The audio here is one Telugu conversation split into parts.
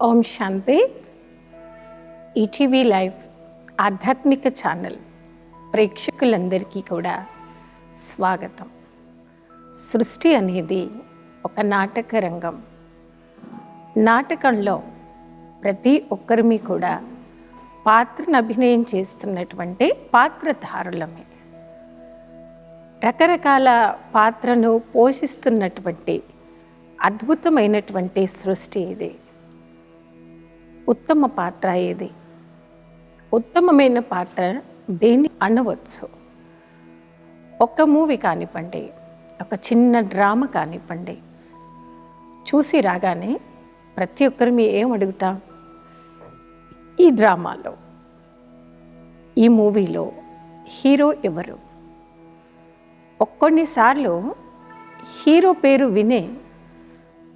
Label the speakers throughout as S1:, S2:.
S1: ఓం శాంతి. ఈటీవీ లైవ్ ఆధ్యాత్మిక ఛానల్ ప్రేక్షకులందరికీ కూడా స్వాగతం. సృష్టి అనేది ఒక నాటక రంగం. నాటకంలో ప్రతి ఒక్కరిమి కూడా పాత్రను అభినయం చేస్తున్నటువంటి పాత్రధారులమే. రకరకాల పాత్రను పోషిస్తున్నటువంటి అద్భుతమైనటువంటి సృష్టి ఇది. ఉత్తమ పాత్ర ఏది? ఉత్తమమైన పాత్ర దేన్ని అనవచ్చు? ఒక మూవీ కానివ్వండి, ఒక చిన్న డ్రామా కానివ్వండి, చూసి రాగానే ప్రతి ఒక్కరు మీ ఏం అడుగుతాం? ఈ డ్రామాలో, ఈ మూవీలో హీరో ఎవరు? కొన్నిసార్లు హీరో పేరు వినే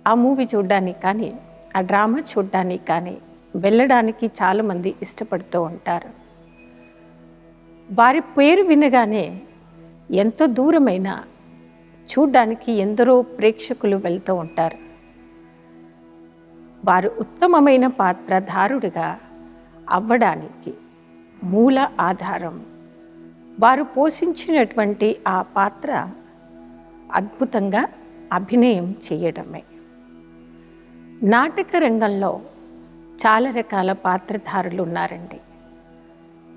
S1: ఆ మూవీ చూడడానికి కానీ, ఆ డ్రామా చూడడానికి కానీ వెళ్ళడానికి చాలామంది ఇష్టపడుతూ ఉంటారు. వారి పేరు వినగానే ఎంతో దూరమైనా చూడ్డానికి ఎందరో ప్రేక్షకులు వెళ్తూ ఉంటారు. వారు ఉత్తమమైన పాత్రధారుడిగా అవ్వడానికి మూల ఆధారం వారు పోషించినటువంటి ఆ పాత్ర అద్భుతంగా అభినయం చేయడమే. నాటక రంగంలో చాలా రకాల పాత్రధారులు ఉన్నారండి.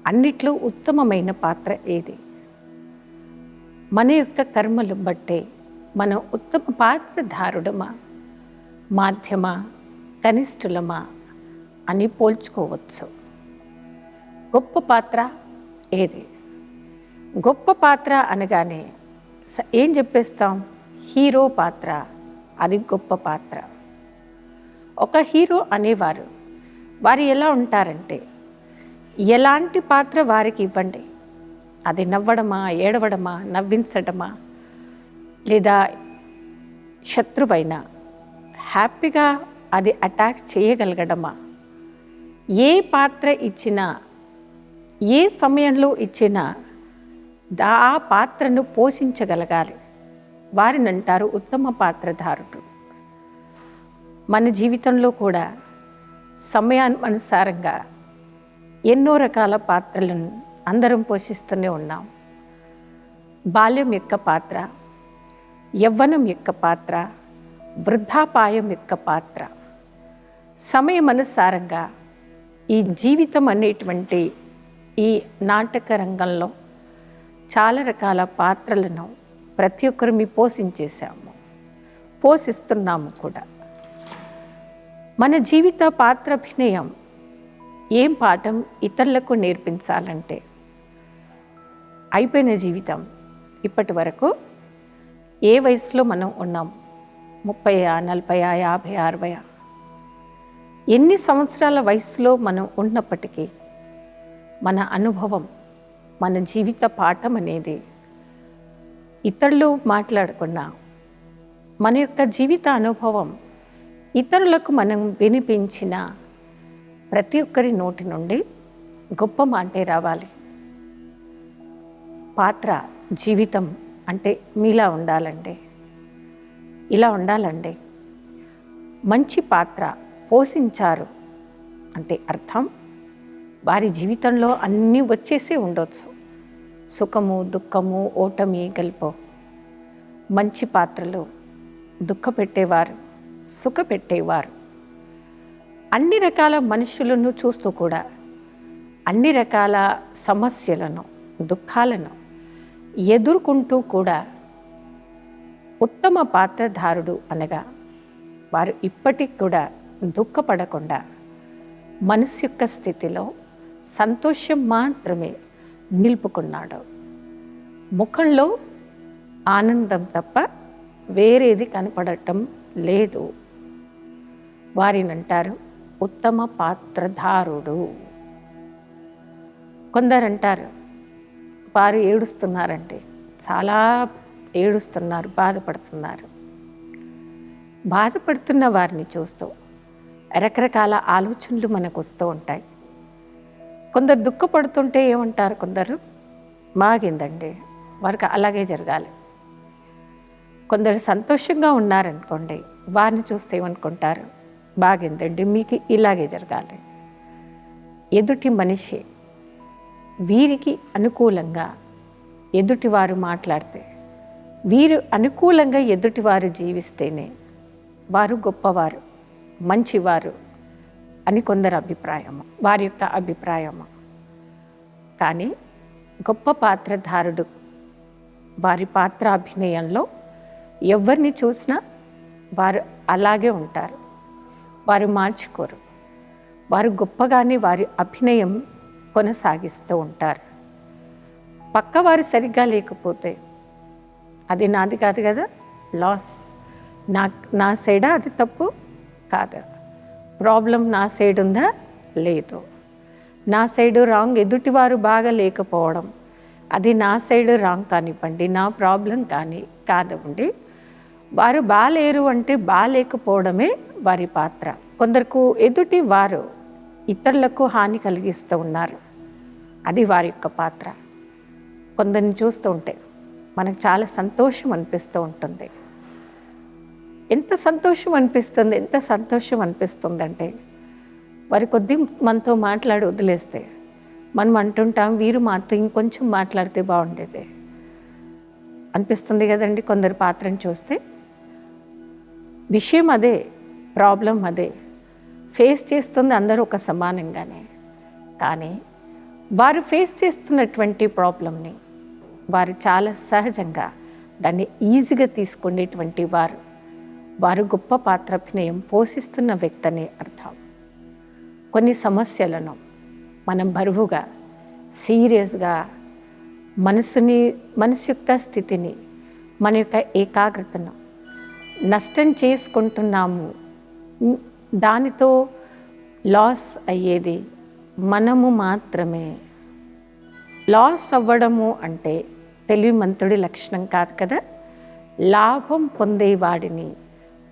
S1: అన్నిట్లో ఉత్తమమైన పాత్ర ఏది? మన యొక్క కర్మలు బట్టే మనం ఉత్తమ పాత్రధారుడమా, మాధ్యమా, కనిష్ఠులమా అని పోల్చుకోవచ్చు. గొప్ప పాత్ర ఏది? గొప్ప పాత్ర అనగానే ఏం చెప్పేస్తాం? హీరో పాత్ర, అది గొప్ప పాత్ర. ఒక హీరో అనేవారు వారు ఎలా ఉంటారంటే, ఎలాంటి పాత్ర వారికి ఇవ్వండి, అది నవ్వడమా, ఏడవడమా, నవ్వించడమా, లేదా శత్రువైనా హ్యాపీగా అది అటాక్ చేయగలగడమా, ఏ పాత్ర ఇచ్చినా, ఏ సమయంలో ఇచ్చినా ఆ పాత్రను పోషించగలగాలి. వారిని అంటారు ఉత్తమ పాత్రధారుడు. మన జీవితంలో కూడా సమయానుసారంగా ఎన్నో రకాల పాత్రలను అందరం పోషిస్తూనే ఉన్నాం. బాల్యం యొక్క పాత్ర, యవ్వనం యొక్క పాత్ర, వృద్ధాపాయం యొక్క పాత్ర. సమయం అనుసారంగా ఈ జీవితం అనేటువంటి ఈ నాటక రంగంలో చాలా రకాల పాత్రలను ప్రతి ఒక్కరు పోషిస్తున్నాము కూడా. మన జీవిత పాత్రాభినయం ఏం పాఠం ఇతరులకు నేర్పించాలంటే, అయిపోయిన జీవితం ఇప్పటి వరకు ఏ వయసులో మనం ఉన్నాం? 30, 40, 50, 60, ఎన్ని సంవత్సరాల వయసులో మనం ఉన్నప్పటికీ మన అనుభవం, మన జీవిత పాఠం అనేది ఇతరులు మాట్లాడకుండా మన యొక్క జీవిత అనుభవం ఇతరులకు మనం వినిపించిన ప్రతి ఒక్కరి నోటి నుండి గొప్ప మాటే రావాలి. పాత్ర జీవితం అంటే మీలా ఉండాలండి, ఇలా ఉండాలండి. మంచి పాత్ర పోషించారు అంటే అర్థం వారి జీవితంలో అన్నీ వచ్చేసి ఉండొచ్చు. సుఖము, దుఃఖము, ఓటమి, గెలుపు. మంచి పాత్రలు దుఃఖపెట్టేవారు, సుఖపెట్టేవారు. అన్ని రకాల మనుషులను చూస్తూ కూడా అన్ని రకాల సమస్యలను, దుఃఖాలను ఎదుర్కొంటూ కూడా ఉత్తమ పాత్రధారుడు అనగా వారు ఇప్పటికి కూడా దుఃఖపడకుండా మనసు యొక్క స్థితిలో సంతోషం మాత్రమే నిలుపుకున్నాడు. ముఖంలో ఆనందం తప్ప వేరేది కనపడటం లేదు. వారిని అంటారు ఉత్తమ పాత్రధారుడు. కొందరు అంటారు వారు ఏడుస్తున్నారంటే, చాలా ఏడుస్తున్నారు, బాధపడుతున్నారు. బాధపడుతున్న వారిని చూస్తూ రకరకాల ఆలోచనలు మనకు వస్తూ ఉంటాయి. కొందరు దుఃఖపడుతుంటే ఏమంటారు? కొందరు మాగిందండి, వారికి అలాగే జరగాలి. కొందరు సంతోషంగా ఉన్నారనుకోండి, వారిని చూస్తే ఏమనుకుంటారు? బాగుందండి, మీకు ఇలాగే జరగాలి. ఎదుటి మనిషి వీరికి అనుకూలంగా ఎదుటివారు మాట్లాడితే, వీరు అనుకూలంగా ఎదుటివారు జీవిస్తేనే వారు గొప్పవారు, మంచివారు అని కొందరు అభిప్రాయము, వారి యొక్క అభిప్రాయము. కానీ గొప్ప పాత్రధారుడు వారి పాత్ర అభినయంలో ఎవరిని చూసినా వారు అలాగే ఉంటారు, వారు మార్చుకోరు. వారు గొప్పగానే వారి అభినయం కొనసాగిస్తూ ఉంటారు. పక్కవారు సరిగ్గా లేకపోతే అది నాది కాదు కదా, లాస్ నా సైడా, అది తప్పు కాదు. ప్రాబ్లం నా సైడ్ ఉందా, లేదు. నా సైడు రాంగ్, ఎదుటివారు బాగా లేకపోవడం అది నా సైడు రాంగ్ కానివ్వండి, నా ప్రాబ్లం కానివ్వండి. వారు బాలేరు అంటే బాలేకపోవడమే వారి పాత్ర. కొందరికి ఎదుటి వారు ఇతరులకు హాని కలిగిస్తూ ఉన్నారు, అది వారి యొక్క పాత్ర. కొందరిని చూస్తూ ఉంటే మనకు చాలా సంతోషం అనిపిస్తూ ఉంటుంది. ఎంత సంతోషం అనిపిస్తుందంటే వారి కొద్ది మనతో మాట్లాడి వదిలేస్తే మనం అంటుంటాం, వీరు మాతో ఇంకొంచెం మాట్లాడితే బాగుండేది అనిపిస్తుంది కదండి. కొందరు పాత్రను చూస్తే విషయం అదే, ప్రాబ్లం అదే, ఫేస్ చేస్తుంది అందరూ ఒక సమానంగానే. కానీ వారు ఫేస్ చేస్తున్నటువంటి ప్రాబ్లంని వారు చాలా సహజంగా దాన్ని ఈజీగా తీసుకునేటువంటి వారు గొప్ప పాత్రాభినయం పోషిస్తున్న వ్యక్తి అనే అర్థం. కొన్ని సమస్యలను మనం బరువుగా, సీరియస్గా మనసు యొక్క స్థితిని, మన యొక్క ఏకాగ్రతను నష్టం చేసుకుంటున్నాము. దానితో లాస్ అయ్యేది మనము మాత్రమే. లాస్ అవ్వడము అంటే తెలివిమంతుడి లక్షణం కాదు కదా. లాభం పొందేవాడిని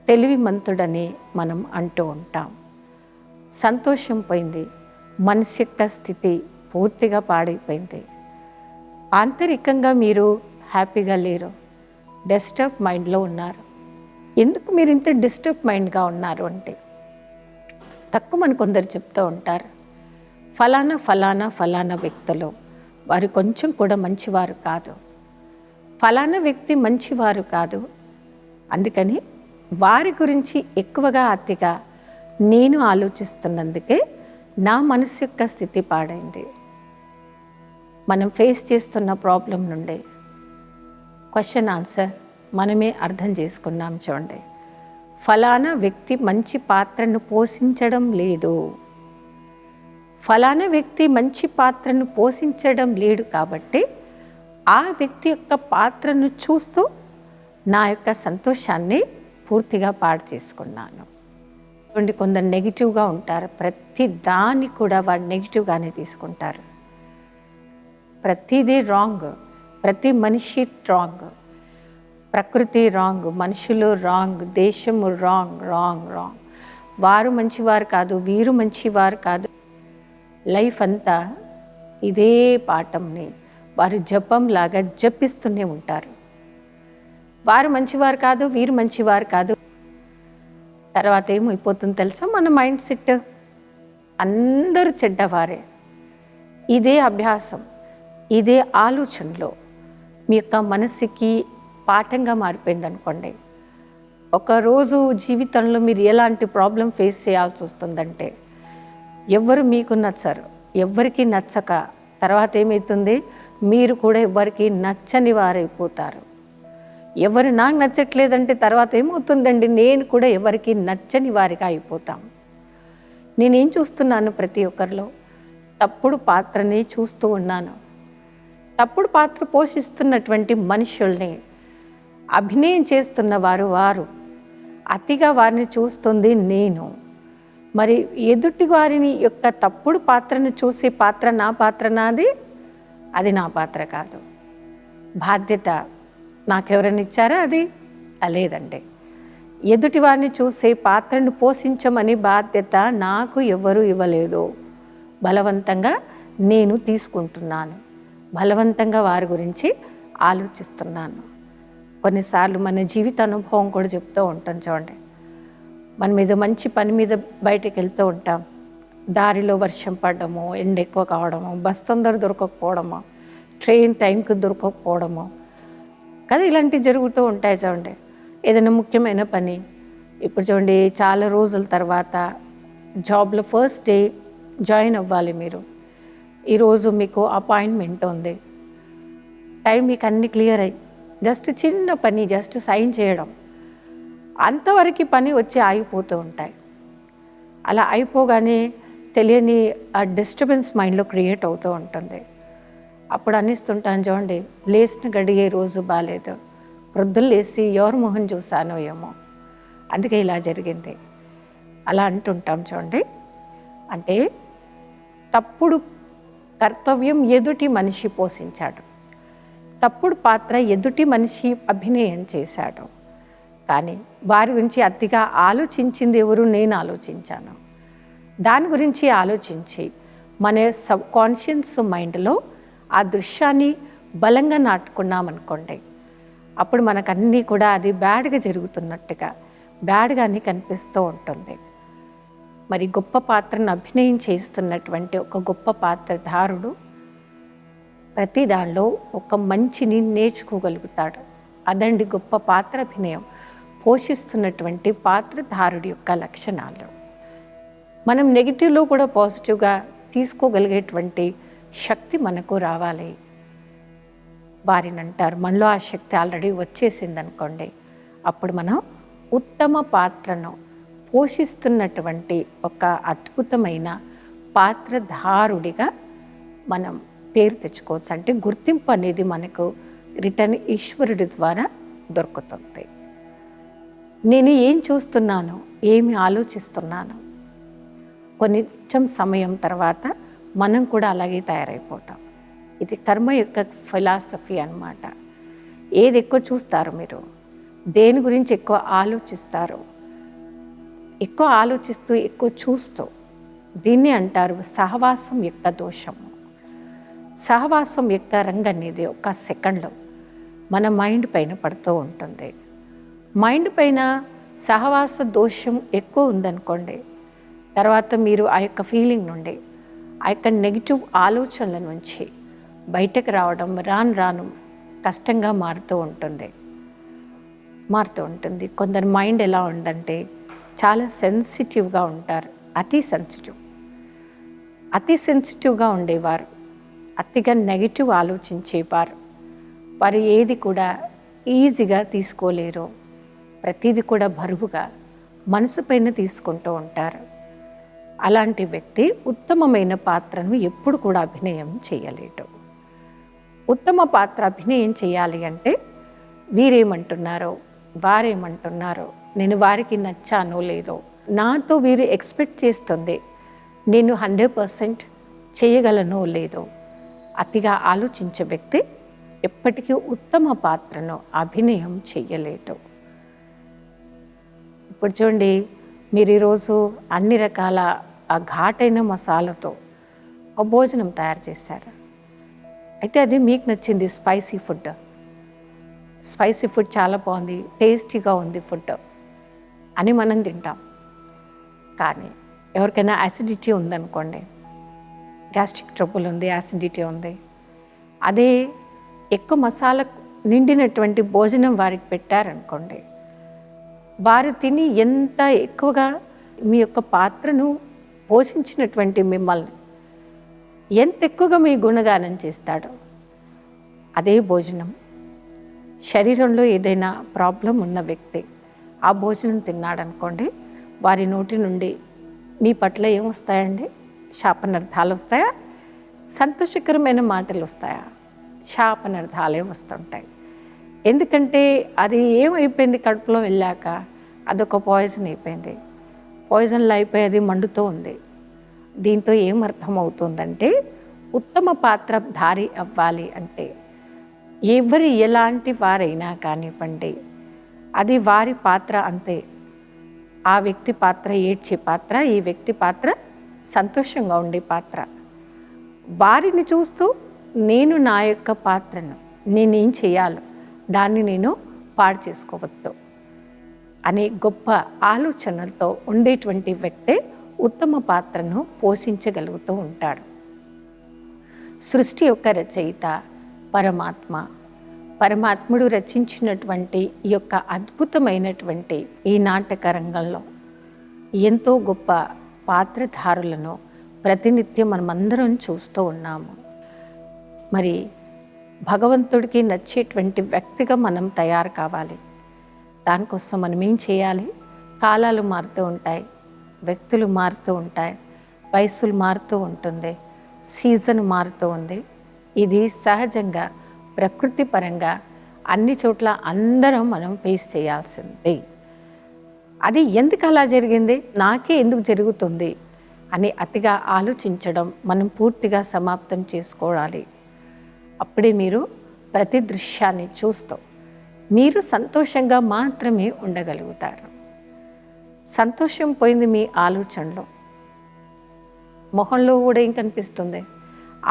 S1: తెలివిమంతుడని మనం అంటూ ఉంటాం. సంతోషం పోయింది, మనసు యొక్క స్థితి పూర్తిగా పాడైపోయింది. ఆంతరికంగా మీరు హ్యాపీగా లేరు, డిస్టర్బ్ మైండ్లో ఉన్నారు. ఎందుకు మీరు ఇంత డిస్టర్బ్ మైండ్గా ఉన్నారు అంటే, తక్కువ కొందరు చెప్తూ ఉంటారు, ఫలానా వ్యక్తులు వారు కొంచెం కూడా మంచివారు కాదు, ఫలానా వ్యక్తి మంచివారు కాదు, అందుకని వారి గురించి ఎక్కువగా అతిగా నేను ఆలోచిస్తున్నందుకే నా మనసు యొక్క స్థితి పాడైంది. మనం ఫేస్ చేస్తున్న ప్రాబ్లం నుండి క్వశ్చన్ ఆన్సర్ మనమే అర్థం చేసుకున్నాం. చూడండి, ఫలానా వ్యక్తి మంచి పాత్రను పోషించడం లేదు, ఫలానా వ్యక్తి మంచి పాత్రను పోషించడం లేడు కాబట్టి ఆ వ్యక్తి యొక్క పాత్రను చూస్తూ నా యొక్క సంతోషాన్ని పూర్తిగా పాడు చేసుకున్నాను. కొందరు నెగిటివ్గా ఉంటారు, ప్రతి దాన్ని కూడా వారు నెగిటివ్గానే తీసుకుంటారు. ప్రతిదీ రాంగ్, ప్రతి మనిషి రాంగ్, ప్రకృతి రాంగ్, మనుషులు రాంగ్, దేశము రాంగ్. వారు మంచివారు కాదు, వీరు మంచివారు కాదు. లైఫ్ అంతా ఇదే పాఠంని వారు జపంలాగా జపిస్తూనే ఉంటారు. వారు మంచివారు కాదు, వీరు మంచివారు కాదు. తర్వాత ఏమైపోతుందో తెలుసా, మన మైండ్ సెట్ అందరూ చెడ్డవారే. ఇదే అభ్యాసం, ఇదే ఆలోచనలో మీ యొక్క మనసుకి పాఠంగా మారిపోయింది అనుకోండి. ఒకరోజు జీవితంలో మీరు ఎలాంటి ప్రాబ్లం ఫేస్ చేయాల్సి వస్తుందంటే, ఎవరు మీకు నచ్చరు, ఎవరికి నచ్చక తర్వాత ఏమవుతుంది, మీరు కూడా ఎవరికి నచ్చని వారైపోతారు. ఎవరు నాకు నచ్చట్లేదంటే తర్వాత ఏమవుతుందండి, నేను కూడా ఎవరికి నచ్చని వారిగా అయిపోతాం. నేనేం చూస్తున్నాను, ప్రతి ఒక్కరిలో తప్పుడు పాత్రని చూస్తూ ఉన్నాను. తప్పుడు పాత్ర పోషిస్తున్నటువంటి మనుషుల్ని అభినయం చేస్తున్న వారు అతిగా వారిని చూస్తుంది నేను. మరి ఎదుటి వారిని యొక్క తప్పుడు పాత్రను చూసే పాత్ర నా పాత్ర నాది, అది నా పాత్ర కాదు. బాధ్యత నాకెవరైనా ఇచ్చారా, అది లేదండి. ఎదుటి వారిని చూసే పాత్రను పోషించమని బాధ్యత నాకు ఎవరు ఇవ్వలేదు. బలవంతంగా నేను తీసుకుంటున్నాను, బలవంతంగా వారి గురించి ఆలోచిస్తున్నాను. కొన్నిసార్లు మన జీవిత అనుభవం కూడా చెప్తూ ఉంటాం. చూడండి, మనం ఏదో మంచి పని మీద బయటకు వెళ్తూ ఉంటాం, దారిలో వర్షం పడడము, ఎండ ఎక్కువ కావడము, బస్ తొందర దొరకకపోవడము, ట్రైన్ టైంకి దొరకకపోవడము కదా, ఇలాంటివి జరుగుతూ ఉంటాయి. చూడండి, ఏదైనా ముఖ్యమైన పని, ఇప్పుడు చూడండి చాలా రోజుల తర్వాత జాబ్లో ఫస్ట్ డే జాయిన్ అవ్వాలి మీరు, ఈరోజు మీకు అపాయింట్మెంట్ ఉంది, టైం మీకు అన్నీ క్లియర్ అయ్యి జస్ట్ చిన్న పని, జస్ట్ సైన్ చేయడం, అంతవరకు పని వచ్చి ఆగిపోతూ ఉంటాయి. అలా అయిపోగానే తెలియని ఆ డిస్టర్బెన్స్ మైండ్లో క్రియేట్ అవుతూ ఉంటుంది. అప్పుడు అనిస్తుంటాను, చూడండి లేచిన గడిగే రోజు బాగాలేదు, ప్రొద్దున లేచి ఎవరి మొహం చూశానో ఏమో, అందుకే ఇలా జరిగింది అలా అంటుంటాం. చూడండి, అంటే తప్పుడు కర్తవ్యం ఎదుటి మనిషి పోషించాడు, తప్పుడు పాత్ర ఎదుటి మనిషి అభినయం చేశాడు, కానీ వారి గురించి అతిగా ఆలోచించింది ఎవరు? నేను ఆలోచించాను. దాని గురించి ఆలోచించి మన సబ్ కాన్షియస్ మైండ్లో ఆ దృశ్యాన్ని బలంగా నాటుకున్నామనుకోండి, అప్పుడు మనకు అన్నీ కూడా అది బ్యాడ్గా జరుగుతున్నట్టుగా, బ్యాడ్గానే కనిపిస్తూ ఉంటుంది. మరి గొప్ప పాత్రను అభినయం చేస్తున్నటువంటి ఒక గొప్ప పాత్రధారుడు ప్రతి దానిలో ఒక మంచిని నేర్చుకోగలుగుతాడు. అదండి గొప్ప పాత్ర అభినయం పోషిస్తున్నటువంటి పాత్రధారుడి యొక్క లక్షణాలు. మనం నెగిటివ్లో కూడా పాజిటివ్గా తీసుకోగలిగేటువంటి శక్తి మనకు రావాలి. వారిని అంటారు, మనలో ఆ శక్తి ఆల్రెడీ వచ్చేసిందనుకోండి, అప్పుడు మనం ఉత్తమ పాత్రను పోషిస్తున్నటువంటి ఒక అద్భుతమైన పాత్రధారుడిగా మనం పేరు తెచ్చుకోవచ్చు. అంటే గుర్తింపు అనేది మనకు రిటర్న్ ఈశ్వరుడి ద్వారా దొరుకుతుంది. నేను ఏం చూస్తున్నాను, ఏమి ఆలోచిస్తున్నాను, కొంచెం సమయం తర్వాత మనం కూడా అలాగే తయారైపోతాం. ఇది కర్మ యొక్క ఫిలాసఫీ అన్నమాట. ఏది ఎక్కువ చూస్తారు మీరు, దేని గురించి ఎక్కువ ఆలోచిస్తారు, ఎక్కువ ఆలోచిస్తూ ఎక్కువ చూస్తూ, దీన్ని అంటారు సహవాసం యొక్క దోషము. సహవాసం యొక్క రంగు అనేది ఒక సెకండ్లో మన మైండ్ పైన పడుతూ ఉంటుంది. మైండ్ పైన సహవాస దోషం ఎక్కువ ఉందనుకోండి, తర్వాత మీరు ఆ యొక్క ఫీలింగ్ నుండి, ఆ యొక్క నెగిటివ్ ఆలోచనల నుంచి బయటకు రావడం రాను రాను కష్టంగా మారుతూ ఉంటుంది. కొందరి మైండ్ ఎలా ఉందంటే చాలా సెన్సిటివ్గా ఉంటారు, అతి సెన్సిటివ్గా ఉండేవారు, అతిగా నెగిటివ్ ఆలోచించేవారు, వారు ఏది కూడా ఈజీగా తీసుకోలేరు, ప్రతిదీ కూడా బరువుగా మనసు పైన తీసుకుంటూ ఉంటారు. అలాంటి వ్యక్తి ఉత్తమమైన పాత్రను ఎప్పుడు కూడా అభినయం చేయలేడు. ఉత్తమ పాత్ర అభినయం చేయాలి అంటే వీరేమంటున్నారో, వారేమంటున్నారో, నేను వారికి నచ్చానో లేదో, నాతో వీరు ఎక్స్పెక్ట్ చేస్తుంది నేను 100% చేయగలనో లేదో, అతిగా ఆలోచించే వ్యక్తి ఎప్పటికీ ఉత్తమ పాత్రను అభినయం చెయ్యలేడు. ఇప్పుడు చూడండి, మీరు ఈరోజు అన్ని రకాల ఆ ఘాటైన మసాలాతో ఒక భోజనం తయారు చేశారు. అయితే అది మీకు నచ్చింది, స్పైసీ ఫుడ్ చాలా బాగుంది, టేస్టీగా ఉంది ఫుడ్ అని మనం తింటాం. కానీ ఎవరికైనా యాసిడిటీ ఉందనుకోండి, గ్యాస్ట్రిక్ ట్రబుల్ ఉంది, యాసిడిటీ ఉంది, అదే ఎక్కువ మసాలా నిండినటువంటి భోజనం వారికి పెట్టారనుకోండి, వారు తిని ఎంత ఎక్కువగా మీ యొక్క పాత్రను పోషించినటువంటి మిమ్మల్ని ఎంత ఎక్కువగా మీ గుణగానం చేస్తాడో, అదే భోజనం శరీరంలో ఏదైనా ప్రాబ్లం ఉన్న వ్యక్తి ఆ భోజనం తిన్నాడనుకోండి, వారి నోటి నుండి మీ పట్ల ఏమొస్తాయండి? శాపనార్థాలు వస్తాయా? సంతోషకరమైన మాటలు వస్తాయా? శాపనార్థాలే వస్తుంటాయి. ఎందుకంటే అది ఏమైపోయింది, కడుపులో వెళ్ళాక అదొక పాయిజన్ అయిపోయింది. పాయిజన్లో అయిపోయి అది మండుతూ ఉంది. దీంతో ఏం అర్థమవుతుందంటే, ఉత్తమ పాత్రధారి అవ్వాలి అంటే ఎలాంటి వారైనా కానివ్వండి, అది వారి పాత్ర అంతే. ఆ వ్యక్తి పాత్ర ఏడ్చే పాత్ర, ఈ వ్యక్తి పాత్ర సంతోషంగా ఉండే పాత్ర. వారిని చూస్తూ నేను నా యొక్క పాత్రను నేనేం చేయాలో దాన్ని నేను పాడు చేసుకోవద్దు. అనే గొప్ప ఆలోచనలతో ఉండేటువంటి వ్యక్తే ఉత్తమ పాత్రను పోషించగలుగుతూ ఉంటాడు. సృష్టి యొక్క రచయిత పరమాత్ముడు రచించినటువంటి ఈ యొక్క అద్భుతమైనటువంటి ఈ నాటక రంగంలో ఎంతో గొప్ప పాత్రధారులను ప్రతినిత్యం మనమందరం చూస్తూ ఉన్నాము. మరి భగవంతుడికి నచ్చేటువంటి వ్యక్తిగా మనం తయారు కావాలి. దానికోసం మనం ఏం చేయాలి? కాలాలు మారుతూ ఉంటాయి, వ్యక్తులు మారుతూ ఉంటాయి, వయసులు మారుతూ ఉంటుంది, సీజన్ మారుతూ ఉంది. ఇది సహజంగా ప్రకృతి పరంగా అన్ని చోట్ల అందరం మనం ఫేస్ చేయాల్సిందే. అది ఎందుకు అలా జరిగింది, నాకే ఎందుకు జరుగుతుంది అని అతిగా ఆలోచించడం మనం పూర్తిగా సమాప్తం చేసుకోవాలి. అప్పుడే మీరు ప్రతి దృశ్యాన్ని చూస్తూ మీరు సంతోషంగా మాత్రమే ఉండగలుగుతారు. సంతోషం పోయింది మీ ఆలోచనలో, మొహంలో కూడా ఏం కనిపిస్తుంది?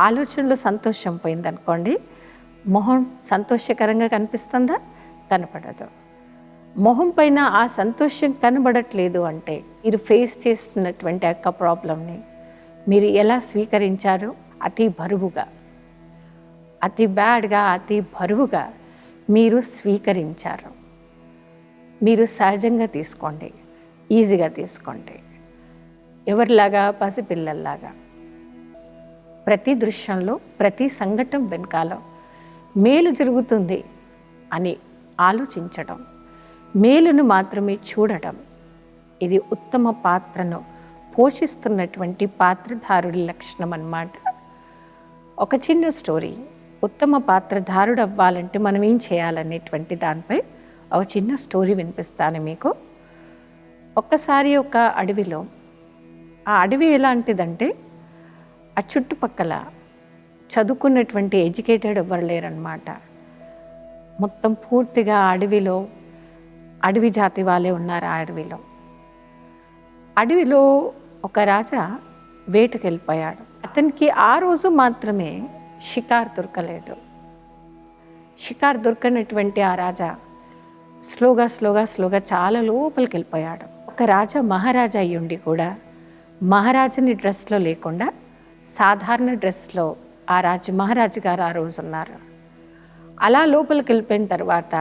S1: ఆలోచనలో సంతోషం పోయిందనుకోండి, మొహం సంతోషకరంగా కనిపిస్తుందా? కనపడదు. మొహం పైన ఆ సంతోషం కనబడట్లేదు అంటే మీరు ఫేస్ చేస్తున్నటువంటి యొక్క ప్రాబ్లంని మీరు ఎలా స్వీకరించారు? అతి బరువుగా, అతి బ్యాడ్గా, అతి బరువుగా మీరు స్వీకరించారు. మీరు సహజంగా తీసుకోండి, ఈజీగా తీసుకోండి. ఎవరిలాగా? పసిపిల్లల్లాగా. ప్రతి దృశ్యంలో, ప్రతి సంఘటన వెనకాల మేలు జరుగుతుంది అని ఆలోచించడం, మేలును మాత్రమే చూడడం, ఇది ఉత్తమ పాత్రను పోషిస్తున్నటువంటి పాత్రధారుడి లక్షణం అన్నమాట. ఒక చిన్న స్టోరీ, ఉత్తమ పాత్రధారుడు అవ్వాలంటే మనం ఏం చేయాలనేటువంటి దానిపై ఒక చిన్న స్టోరీ వినిపిస్తాను మీకు. ఒక్కసారి ఒక అడవిలో, ఆ అడవి ఎలాంటిదంటే ఆ చుట్టుపక్కల చదువుకున్నటువంటి ఎడ్యుకేటెడ్ ఎవ్వరు లేరన్నమాట. మొత్తం పూర్తిగా అడవిలో అడవి జాతి వాళ్ళే ఉన్నారు. ఆ అడవిలో ఒక రాజా వేటకు వెళ్ళిపోయాడు. అతనికి ఆ రోజు మాత్రమే షికార్ దొరకలేదు. షికార్ దొరకనటువంటి ఆ రాజా స్లోగా చాలా లోపలికి వెళ్ళిపోయాడు. ఒక రాజా మహారాజా అయ్యుండి కూడా మహారాజుని డ్రెస్లో లేకుండా సాధారణ డ్రెస్లో ఆ మహారాజు గారు ఆ రోజు ఉన్నారు. అలా లోపలికి వెళ్ళిపోయిన తర్వాత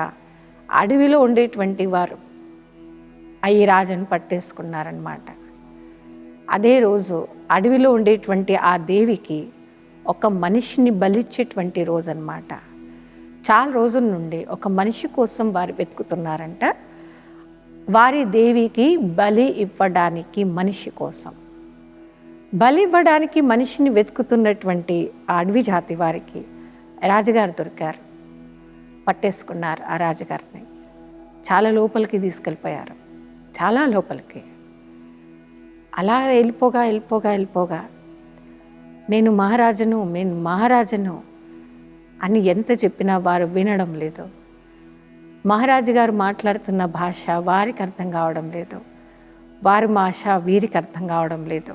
S1: అడవిలో ఉండేటువంటి వారు ఈ రాజుని పట్టేసుకున్నారనమాట. అదే రోజు అడవిలో ఉండేటువంటి ఆ దేవికి ఒక మనిషిని బలిచ్చేటువంటి రోజు అన్నమాట. చాలా రోజుల నుండి ఒక మనిషి కోసం వారు వెతుకుతున్నారంట. వారి దేవికి బలి ఇవ్వడానికి మనిషి కోసం, బలి ఇవ్వడానికి మనిషిని వెతుకుతున్నటువంటి ఆ అడవి జాతి వారికి రాజుగారు దొరికారు. పట్టేసుకున్నారు ఆ రాజుగారిని. చాలా లోపలికి తీసుకెళ్ళిపోయారు, చాలా లోపలికి. అలా వెళ్ళిపోగా నేను మహారాజును అని ఎంత చెప్పినా వారు వినడం లేదు. మహారాజు గారు మాట్లాడుతున్న భాష వారికి అర్థం కావడం లేదు, వారి భాష వీరికి అర్థం కావడం లేదు.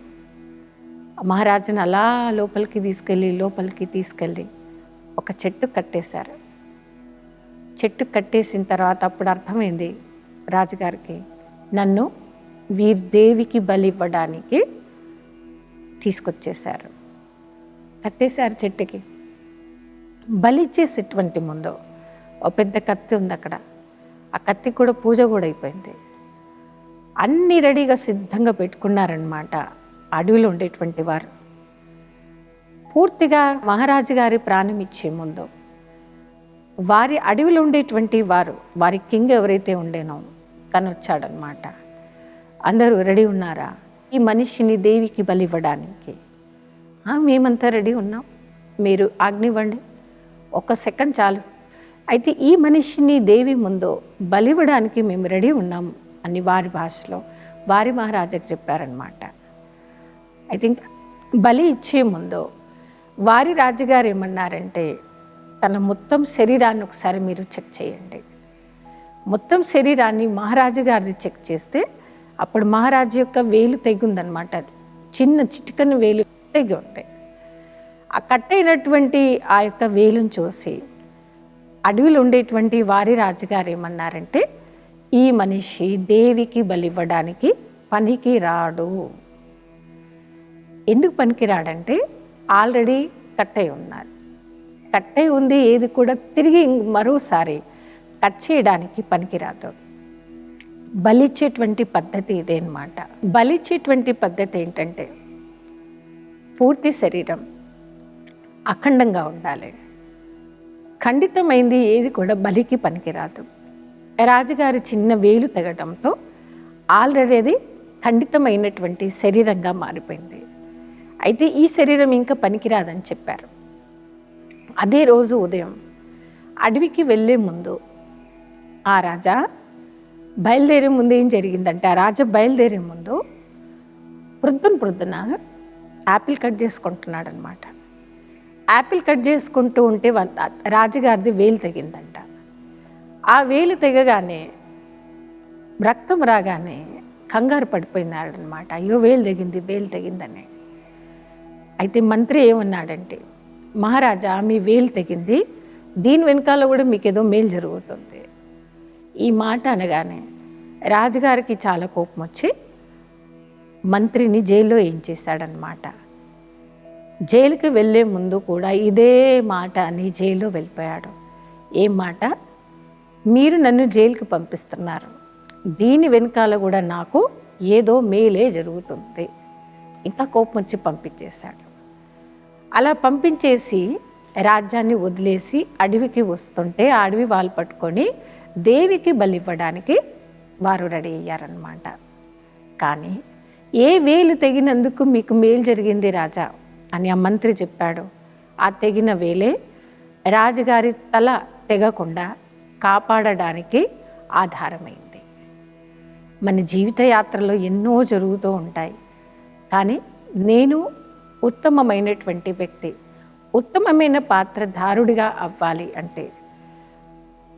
S1: మహారాజును అలా లోపలికి తీసుకెళ్ళి ఒక చెట్టు కట్టేశారు. చెట్టు కట్టేసిన తర్వాత అప్పుడు అర్థమైంది రాజుగారికి, నన్ను వీరి దేవికి బలి ఇవ్వడానికి తీసుకొచ్చేశారు. కట్టేశారు చెట్టుకి. బలి ఇచ్చేసేటువంటి ముందు ఒక పెద్ద కత్తి ఉంది అక్కడ. ఆ కత్తి కూడా పూజ కూడా అయిపోయింది. అన్నీ రెడీగా సిద్ధంగా పెట్టుకున్నారనమాట అడవిలో ఉండేటువంటి వారు. పూర్తిగా మహారాజు గారి ప్రాణం ఇచ్చే ముందు వారి అడవిలో ఉండేటువంటి వారి కింగ్ ఎవరైతే ఉండేనో తను వచ్చాడనమాట. అందరూ రెడీ ఉన్నారా ఈ మనిషిని దేవికి బలి ఇవ్వడానికి? మేమంతా రెడీ ఉన్నాం, మీరు ఆజ్ఞ ఇవ్వండి, 1 సెకండ్ చాలు. అయితే ఈ మనిషిని దేవి ముందు బలివ్వడానికి మేము రెడీ ఉన్నాం అని వారి భాషలో వారి మహారాజాకి చెప్పారనమాట. ఐ థింక్ బలి ఇచ్చే ముందు వారి రాజుగారు ఏమన్నారంటే, తన మొత్తం శరీరాన్ని ఒకసారి మీరు చెక్ చేయండి. మొత్తం శరీరాన్ని మహారాజు గారిది చెక్ చేస్తే అప్పుడు మహారాజు యొక్క వేలు తెగి ఉందన్నమాట. చిన్న చిటికన వేలు తెగి ఉంది. ఆ కట్టైనటువంటి ఆ యొక్క వేలును చూసి అడవిలో ఉండేటువంటి వారి రాజుగారు ఏమన్నారంటే, ఈ మనిషి దేవికి బలివ్వడానికి పనికి రాడు. ఎందుకు పనికి రాడంటే ఆల్రెడీ కట్టయి ఉన్నారు. కట్టయి ఉంది, ఏది కూడా తిరిగి మరోసారి కట్ చేయడానికి పనికిరాదు. బలిచ్చేటువంటి పద్ధతి ఇదే అన్నమాట. బలిచ్చేటువంటి పద్ధతి ఏంటంటే పూర్తి శరీరం అఖండంగా ఉండాలి. ఖండితమైంది ఏది కూడా బలికి పనికిరాదు. రాజుగారి చిన్న వేలు తెగడంతో ఆల్రెడీ అది ఖండితమైనటువంటి శరీరంగా మారిపోయింది. అయితే ఈ శరీరం ఇంకా పనికిరాదని చెప్పారు. అదే రోజు ఉదయం అడవికి వెళ్ళే ముందు ఆ రాజా బయలుదేరే ముందు ఏం జరిగిందంటే, ఆ రాజా బయలుదేరే ముందు ప్రొద్దున యాపిల్ కట్ చేసుకుంటున్నాడు అనమాట. యాపిల్ కట్ చేసుకుంటూ ఉంటే రాజుగారిది వేలు తెగిందంట. ఆ వేలు తెగగానే రక్తం రాగానే కంగారు పడిపోయినాడు అనమాట. అయ్యో వేలు తెగిందని. అయితే మంత్రి ఏమన్నాడంటే, మహారాజా మీ వేలు తెగింది, దీని వెనకాల కూడా మీకు ఏదో మేలు జరుగుతుంది. ఈ మాట అనగానే రాజుగారికి చాలా కోపం వచ్చి మంత్రిని జైల్లో ఏం చేశాడనమాట. జైలుకి వెళ్ళే ముందు కూడా ఇదే మాట అని జైల్లో వెళ్ళిపోయాడు. ఏం మాట? మీరు నన్ను జైలుకి పంపిస్తున్నారు, దీని వెనకాల కూడా నాకు ఏదో మేలే జరుగుతుంది. ఇంకా కోపం వచ్చి పంపించేశాడు. అలా పంపించేసి రాజ్యాన్ని వదిలేసి అడవికి వస్తుంటే ఆ అడవి వాళ్ళు పట్టుకొని దేవికి బలి ఇవ్వడానికి వారు రెడీ అయ్యారనమాట. కానీ ఏ వేలు తెగినందుకు మీకు మేలు జరిగింది రాజా అని ఆ మంత్రి చెప్పాడు. ఆ తెగిన వేలే రాజుగారి తల తెగకుండా కాపాడడానికి ఆధారమైంది. మన జీవిత యాత్రలో ఎన్నో జరుగుతూ ఉంటాయి. కానీ నేను ఉత్తమమైనటువంటి వ్యక్తి, ఉత్తమమైన పాత్రధారుడిగా అవ్వాలి అంటే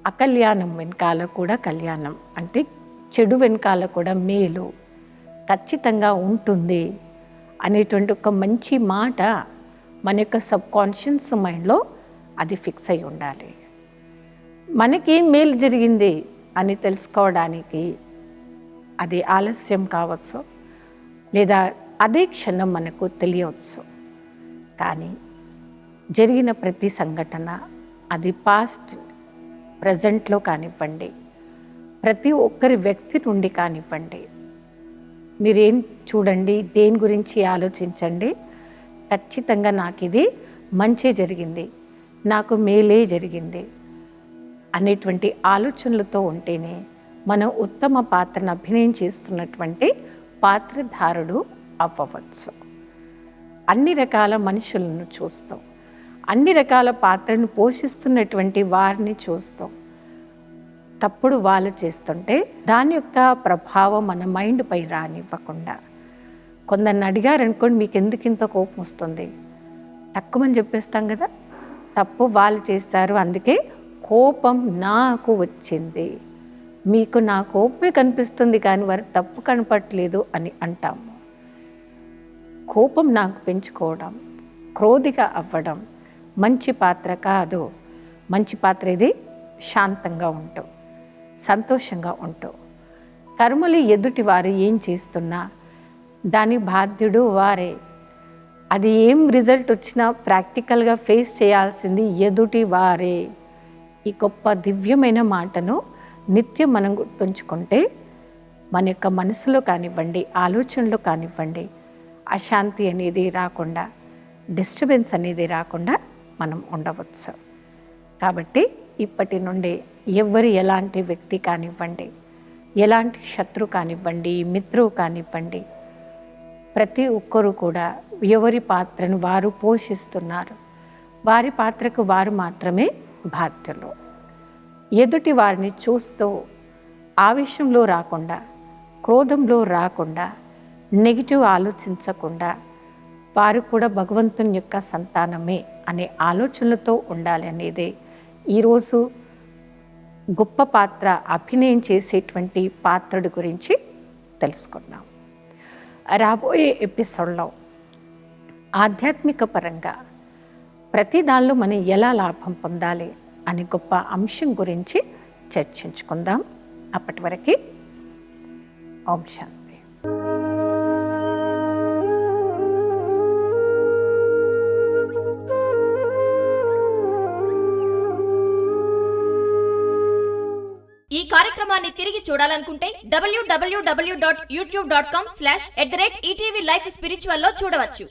S1: అకల్యాణం వెనకాల కూడా కళ్యాణం, అంటే చెడు వెనకాల కూడా మేలు ఖచ్చితంగా ఉంటుంది అనేటువంటి ఒక మంచి మాట మన యొక్క సబ్కాన్షియస్ మైండ్లో అది ఫిక్స్ అయి ఉండాలి. మనకేం మేలు జరిగింది అని తెలుసుకోవడానికి అది ఆలస్యం కావచ్చు, లేదా అదే క్షణం మనకు తెలియవచ్చు. కానీ జరిగిన ప్రతి సంఘటన అది పాస్ట్ ప్రజెంట్లో కానివ్వండి, ప్రతి ఒక్కరి వ్యక్తి నుండి కానివ్వండి, మీరేం చూడండి, దేని గురించి ఆలోచించండి, ఖచ్చితంగా నాకు ఇది మంచి జరిగింది, నాకు మేలే జరిగింది అనేటువంటి ఆలోచనలతో ఉంటేనే మనం ఉత్తమ పాత్రను అభినయం చేస్తున్నటువంటి పాత్రధారుడు అవ్వవచ్చు. అన్ని రకాల మనుషులను చూస్తాం, అన్ని రకాల పాత్రను పోషిస్తున్నటువంటి వారిని చూస్తాం. తప్పుడు వాళ్ళు చేస్తుంటే దాని యొక్క ప్రభావం మన మైండ్ పై రానివ్వకుండా, కొందరిని అడిగారనుకోండి మీకు ఎందుకు ఇంత కోపం వస్తుంది, తక్కువని చెప్పేస్తాం కదా. తప్పు వాళ్ళు చేస్తారు, అందుకే కోపం నాకు వచ్చింది. మీకు నా కోపమే కనిపిస్తుంది కానీ వారికి తప్పు కనపట్లేదు అని అంటాము. కోపం నాకు పెంచుకోవడం, క్రోధిగా అవ్వడం మంచి పాత్ర కాదు. మంచి పాత్ర ఇది శాంతంగా ఉంటూ, సంతోషంగా ఉంటూ, కర్మలు ఎదుటి వారు ఏం చేస్తున్నా దాని బాధ్యుడు వారే. అది ఏం రిజల్ట్ వచ్చినా ప్రాక్టికల్గా ఫేస్ చేయాల్సింది ఎదుటి వారే. ఈ గొప్ప దివ్యమైన మాటను నిత్యం మనం గుర్తుంచుకుంటే మన యొక్క మనసులో కానివ్వండి, ఆలోచనలో కానివ్వండి, అశాంతి అనేది రాకుండా, డిస్టర్బెన్స్ అనేది రాకుండా మనం ఉండవచ్చు. కాబట్టి ఇప్పటి నుండి ఎవరు ఎలాంటి వ్యక్తి కానివ్వండి, ఎలాంటి శత్రు కానివ్వండి, మిత్రువు కానివ్వండి, ప్రతి ఒక్కరూ కూడా ఎవరి పాత్రను వారు పోషిస్తున్నారు. వారి పాత్రకు వారు మాత్రమే బాధ్యులు. ఎదుటి వారిని చూస్తూ ఆవేశంలో రాకుండా, క్రోధంలో రాకుండా, నెగిటివ్ ఆలోచించకుండా, వారు కూడా భగవంతుని యొక్క సంతానమే అనే ఆలోచనలతో ఉండాలి అనేది ఈరోజు గొప్ప పాత్ర అభినయం చేసేటువంటి పాత్రుడి గురించి తెలుసుకున్నాం. రాబోయే ఎపిసోడ్లో ఆధ్యాత్మిక పరంగా ప్రతి దానిలో మనం ఎలా లాభం పొందాలి అనే గొప్ప అంశం గురించి చర్చించుకుందాం. అప్పటి వరకు ఓం శాంతి.
S2: ఈ కార్యక్రమాన్ని తిరిగి చూడాలనుకుంటే www.youtube.com/ETV Life Spiritual లో చూడవచ్చు.